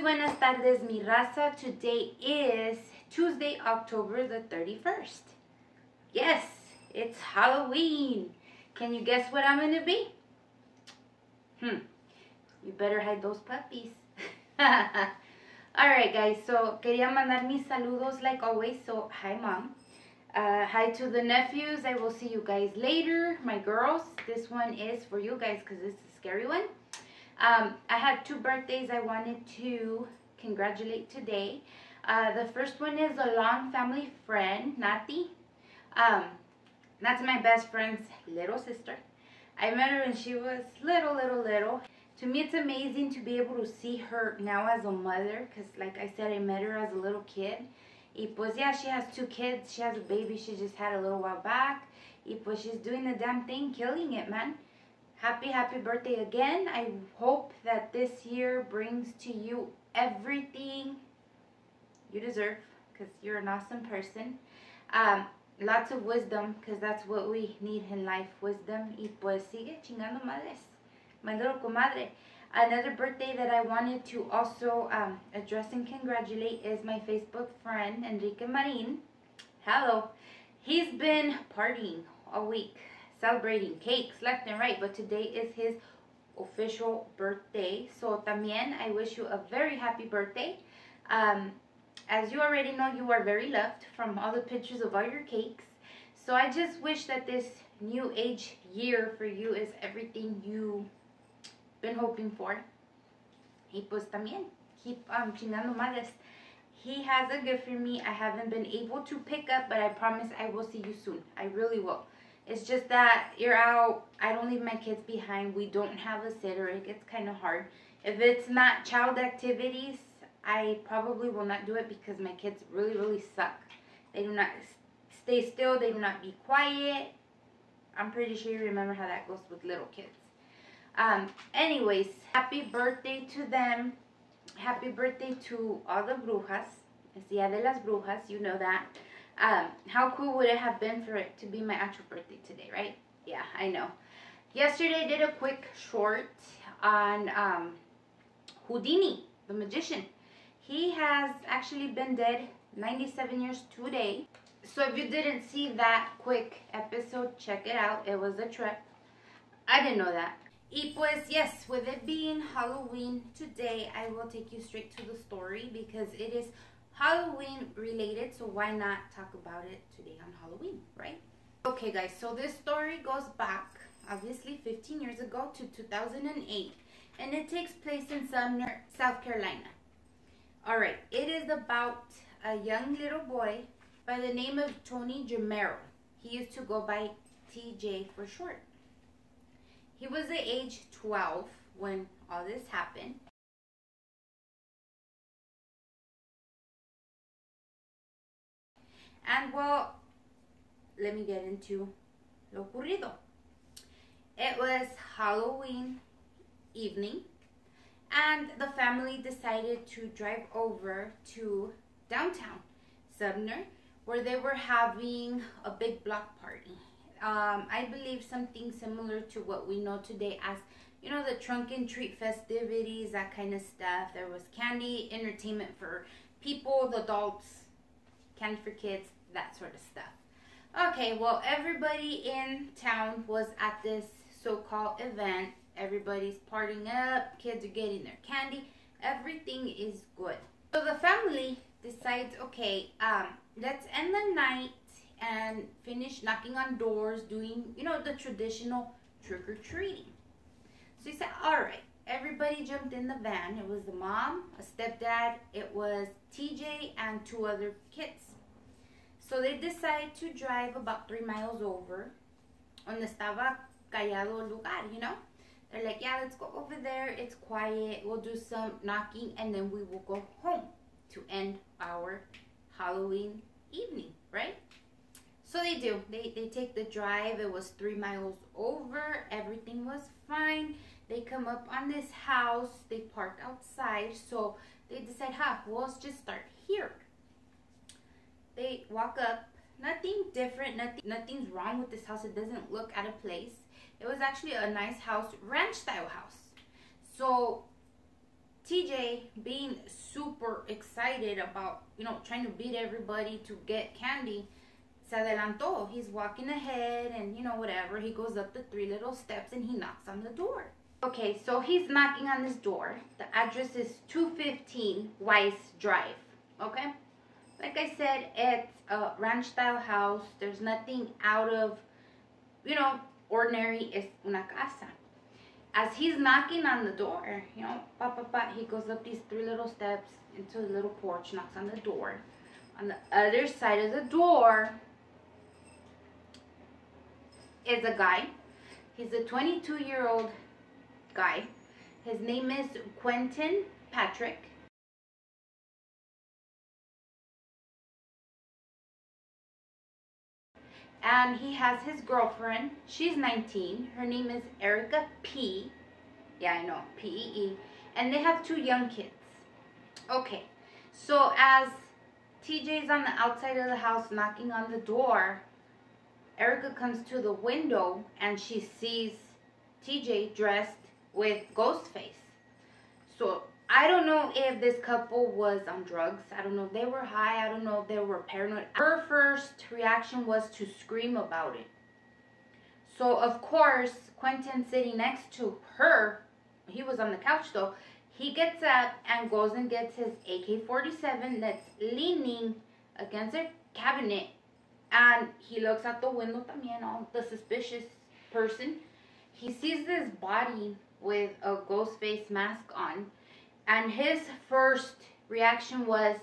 buenas tardes, mi raza. Today is Tuesday, October the 31st. Yes, it's Halloween. Can you guess what I'm gonna be? You better hide those puppies. Alright guys, so quería mandar mis saludos like always. So, hi mom. Hi to the nephews. I will see you guys later. My girls, this one is for you guys because it's a scary one. I had two birthdays I wanted to congratulate today. The first one is a long family friend, Nati. That's my best friend's little sister. I met her when she was little. To me, it's amazing to be able to see her now as a mother, because like I said, I met her as a little kid. Y pues yeah, she has two kids. She has a baby she just had a little while back. Y pues she's doing the damn thing, killing it, man. Happy birthday again. I hope that this year brings to you everything you deserve, because you're an awesome person. Lots of wisdom, because that's what we need in life, wisdom. Y pues sigue chingando madres, my little comadre. Another birthday that I wanted to also address and congratulate is my Facebook friend, Enrique Marin. Hello. He's been partying all week, celebrating cakes left and right, but today is his official birthday. So también, I wish you a very happy birthday. As you already know, you are very loved from all the pictures of all your cakes. So I just wish that this new age year for you is everything you've been hoping for. Y pues también, keep chingando madres. He has a gift for me I haven't been able to pick up, but I promise I will see you soon. I really will. It's just that you're out. I don't leave my kids behind. We don't have a sitter. It gets kind of hard. If it's not child activities, I probably will not do it because my kids really suck. They do not stay still. They do not be quiet. I'm pretty sure you remember how that goes with little kids. Anyways, happy birthday to them. Happy birthday to all the brujas. Es Día de las Brujas, you know that. How cool would it have been for it to be my actual birthday today, right? Yeah, I know. Yesterday I did a quick short on Houdini, the magician. He has actually been dead 97 years today. So if you didn't see that quick episode, check it out. It was a trip. I didn't know that. Y pues yes, with it being Halloween today, I will take you straight to the story because it is Halloween related, so why not talk about it today on Halloween, right? Okay guys, so this story goes back, obviously 15 years ago to 2008, and it takes place in Sumner, South Carolina. Alright, it is about a young little boy by the name of Tony Jamero. He used to go by TJ for short. He was the age 12 when all this happened. And well, let me get into lo ocurrido. It was Halloween evening, and the family decided to drive over to downtown Sumner, where they were having a big block party. I believe something similar to what we know today as, you know, the trunk and treat festivities, that kind of stuff. There was candy, entertainment for people, the adults, candy for kids, that sort of stuff. Okay, well, everybody in town was at this so-called event. Everybody's partying up, kids are getting their candy, everything is good. So the family decides, okay, let's end the night and finish knocking on doors, doing, you know, the traditional trick-or-treating. So he said, alright, everybody jumped in the van. It was the mom, a stepdad, it was TJ, and two other kids. So they decided to drive about 3 miles over, donde estaba callado lugar, you know. They're like, yeah, let's go over there, it's quiet, we'll do some knocking, and then we will go home to end our Halloween evening, right? So they do. They take the drive. It was 3 miles over. Everything was fine. They come up on this house. They park outside. So they decide, well, let's just start here. They walk up. Nothing different. Nothing's wrong with this house. It doesn't look out of place. It was actually a nice house, ranch style house. So TJ, being super excited about, trying to beat everybody to get candy, se adelantó. He's walking ahead and, whatever. He goes up the 3 little steps and he knocks on the door. Okay, so he's knocking on this door. The address is 215 Weiss Drive. Okay? Like I said, it's a ranch-style house. There's nothing out of, ordinary. Es una casa. As he's knocking on the door, he goes up these 3 little steps into the little porch, knocks on the door. On the other side of the door is a guy. He's a 22-year-old guy. His name is Quentin Patrick. And he has his girlfriend. She's 19. Her name is Erica P. Yeah, I know, P-E-E. And they have 2 young kids. Okay, so as TJ's on the outside of the house knocking on the door, Erica comes to the window and she sees TJ dressed with Ghostface. So I don't know if this couple was on drugs. I don't know if they were high. I don't know if they were paranoid. Her first reaction was to scream about it. So, of course, Quentin sitting next to her, he was on the couch though, he gets up and goes and gets his AK-47 that's leaning against their cabinet. And he looks out the window también, the suspicious person. He sees this body with a ghost face mask on. And his first reaction was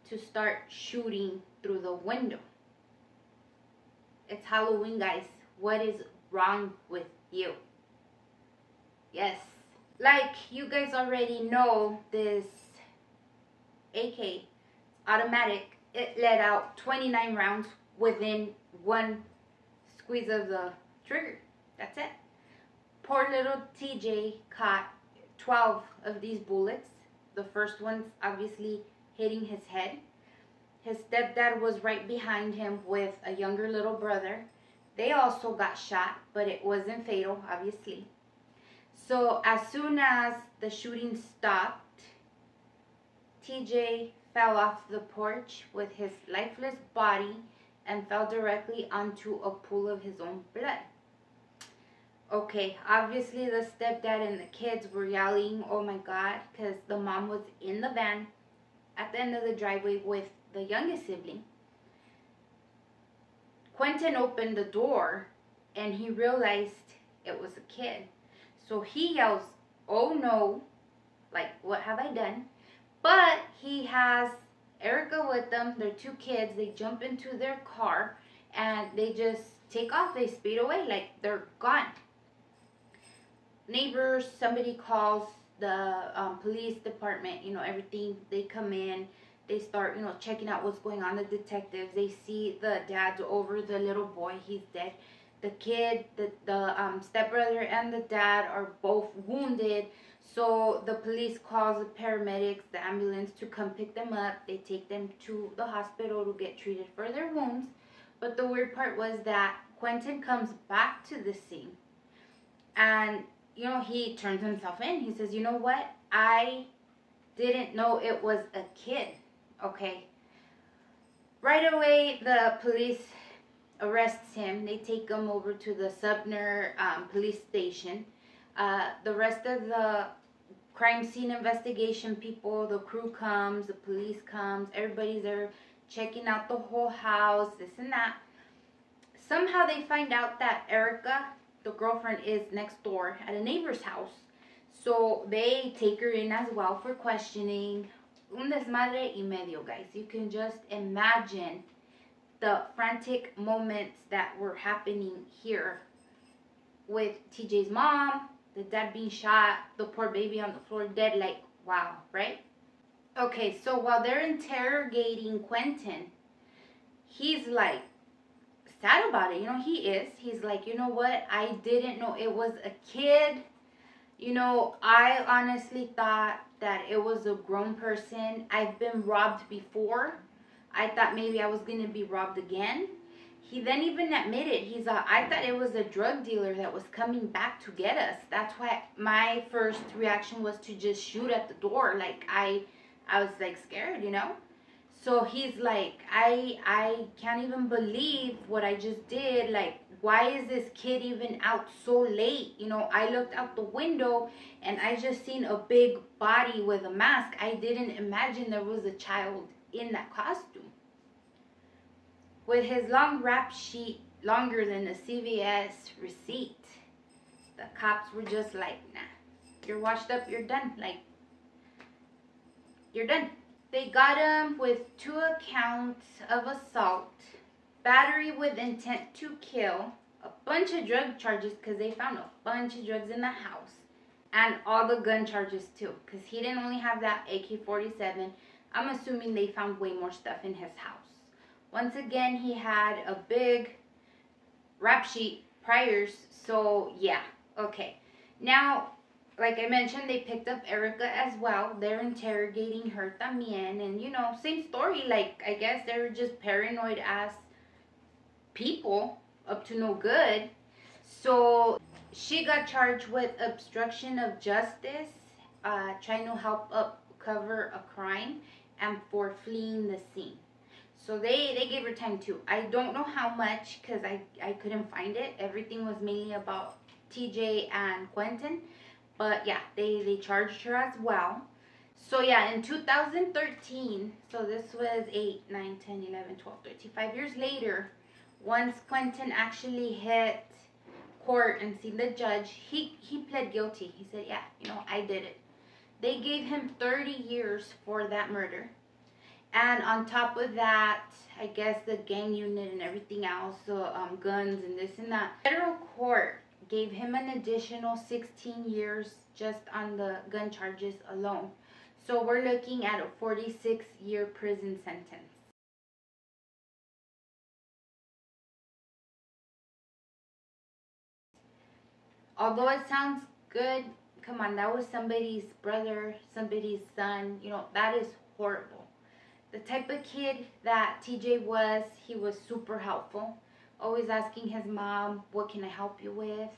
to start shooting through the window. It's Halloween, guys. What is wrong with you? Yes. Like you guys already know, this AK automatic, it let out 29 rounds within 1 squeeze of the trigger. That's it. Poor little TJ caught 12 of these bullets. The first one's obviously hitting his head. His stepdad was right behind him with a younger little brother. They also got shot, but it wasn't fatal, obviously. So as soon as the shooting stopped, TJ fell off the porch with his lifeless body and fell directly onto a pool of his own blood. Okay, obviously the stepdad and the kids were yelling, oh my God, because the mom was in the van at the end of the driveway with the youngest sibling. Quentin opened the door and he realized it was a kid. So he yells, oh no, like what have I done? But he has Erica with them, they're 2 kids, they jump into their car and they just take off, they speed away like they're gone. Neighbors, somebody calls the police department, everything. They come in, they start, checking out what's going on. The detectives, they see the dad over the little boy, he's dead. The kid, the stepbrother and the dad are both wounded. So the police calls the paramedics, the ambulance to come pick them up. They take them to the hospital to get treated for their wounds. But the weird part was that Quentin comes back to the scene and he turns himself in. He says, you know what? I didn't know it was a kid. Okay. Right away, the police arrests him. They take him over to the Sumner police station. The rest of the crime scene investigation people, the crew comes, the police comes, everybody's there checking out the whole house, this and that. Somehow they find out that Erica, the girlfriend, is next door at a neighbor's house. So they take her in as well for questioning. Un desmadre y medio, guys. You can just imagine the frantic moments that were happening here with TJ's mom, the dad being shot, the poor baby on the floor dead. Like, wow, right? Okay, so while they're interrogating Quentin, he's like sad about it. He is. He's like, you know what? I didn't know it was a kid. I honestly thought that it was a grown person. I've been robbed before. I thought maybe I was going to be robbed again. He then even admitted, he's like, I thought it was a drug dealer that was coming back to get us. That's why my first reaction was to just shoot at the door. Like, I was like scared, you know? So he's like, I can't even believe what I just did. Like, why is this kid even out so late? You know, I looked out the window and I just seen a big body with a mask. I didn't imagine there was a child in that costume. With his long rap sheet, longer than a CVS receipt, the cops were just like, nah, you're washed up, you're done. Like, you're done. They got him with 2 counts of assault, battery with intent to kill, a bunch of drug charges because they found a bunch of drugs in the house, and all the gun charges too, because he didn't only have that AK-47. I'm assuming they found way more stuff in his house. Once again, he had a big rap sheet priors, so yeah, okay. Now, like I mentioned, they picked up Erica as well. They're interrogating her también, and you know, same story. Like, I guess they were just paranoid ass people up to no good. So she got charged with obstruction of justice, trying to help cover a crime, and for fleeing the scene. So they gave her time too. I don't know how much because I couldn't find it. Everything was mainly about TJ and Quentin. But yeah, they charged her as well. So yeah, in 2013, so this was 8, 9, 10, 11, 12, 13, 5 years later, once Quentin actually hit court and seen the judge, he pled guilty. He said, yeah, you know, I did it. They gave him 30 years for that murder. And on top of that, I guess the gang unit and everything else, guns and this and that. Federal court gave him an additional 16 years just on the gun charges alone. So we're looking at a 46-year prison sentence. Although it sounds good, come on, that was somebody's brother, somebody's son. You know, that is horrible. The type of kid that TJ was, he was super helpful. Always asking his mom, what can I help you with?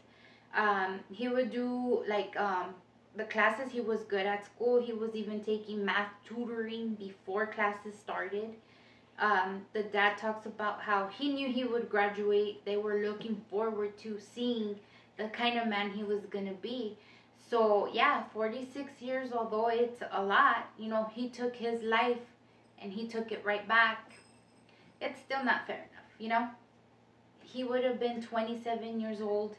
He would do like the classes. He was good at school. He was even taking math tutoring before classes started. The dad talks about how he knew he would graduate. They were looking forward to seeing the kind of man he was gonna be. So yeah, 46 years, although it's a lot, you know, he took his life and he took it right back. It's still not fair enough, you know? He would have been 27 years old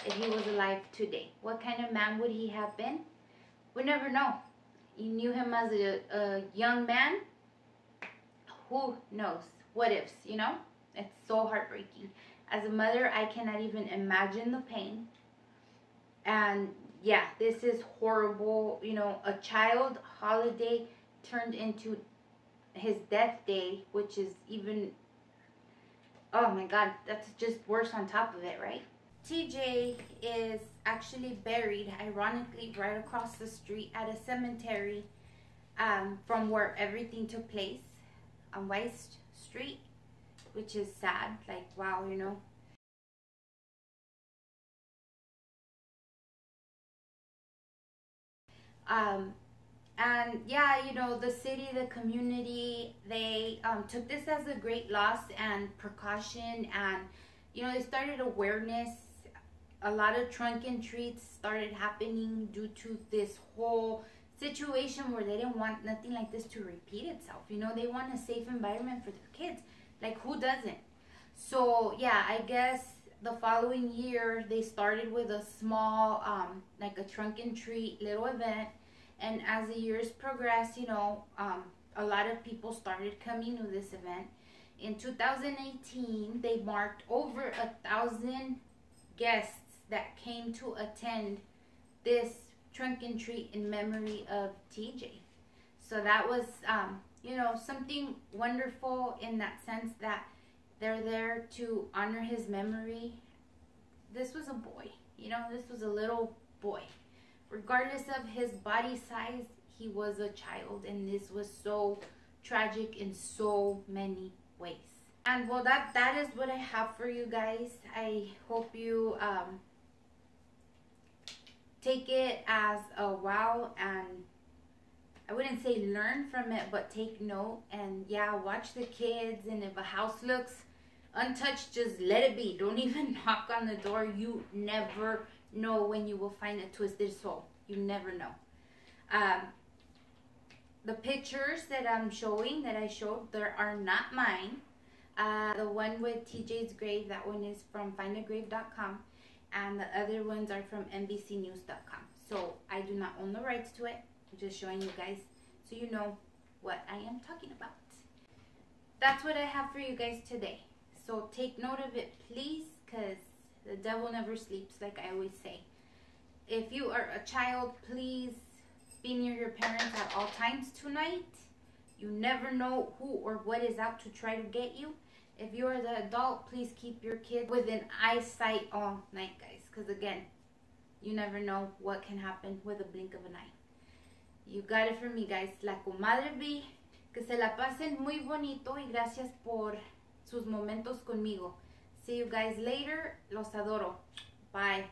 if he was alive today. What kind of man would he have been? We never know. You knew him as a young man. Who knows? What ifs, you know? It's so heartbreaking. As a mother, I cannot even imagine the pain. And yeah, this is horrible. You know, a child holiday turned into his death day, which is even, oh my god, that's just worse on top of it, right? TJ is actually buried, ironically, right across the street at a cemetery from where everything took place on Weiss Street, which is sad. Like, wow, you know. And yeah, you know, the city, the community, they took this as a great loss and precaution, and you know, they started awareness. A lot of trunk and treats started happening due to this whole situation where they didn't want nothing like this to repeat itself. You know, they want a safe environment for their kids. Like, who doesn't? So yeah, I guess the following year they started with a small like a trunk and treat little event. And as the years progressed, you know, a lot of people started coming to this event. In 2018, they marked over 1,000 guests that came to attend this trunk and treat in memory of TJ. So that was, you know, something wonderful in that sense that they're there to honor his memory. This was a boy, you know, this was a little boy. Regardless of his body size, he was a child, and this was so tragic in so many ways. And well, that is what I have for you guys. I hope you take it as a wow, and I wouldn't say learn from it, but take note. And yeah, watch the kids, and if a house looks untouched, just let it be. Don't even knock on the door. You never know when you will find a twisted soul. You never know. The pictures that I'm showing, that I showed, they are not mine. The one with TJ's grave, that one is from findagrave.com, and the other ones are from NBCnews.com. So I do not own the rights to it. I'm just showing you guys so you know what I am talking about. That's what I have for you guys today. So take note of it, please, because the devil never sleeps, like I always say. If you are a child, please be near your parents at all times tonight. You never know who or what is out to try to get you. If you are the adult, please keep your kid within eyesight all night, guys. Because again, you never know what can happen with a blink of an eye. You got it from me, guys. La Comadre B. Que se la pasen muy bonito y gracias por sus momentos conmigo. See you guys later. Los adoro. Bye.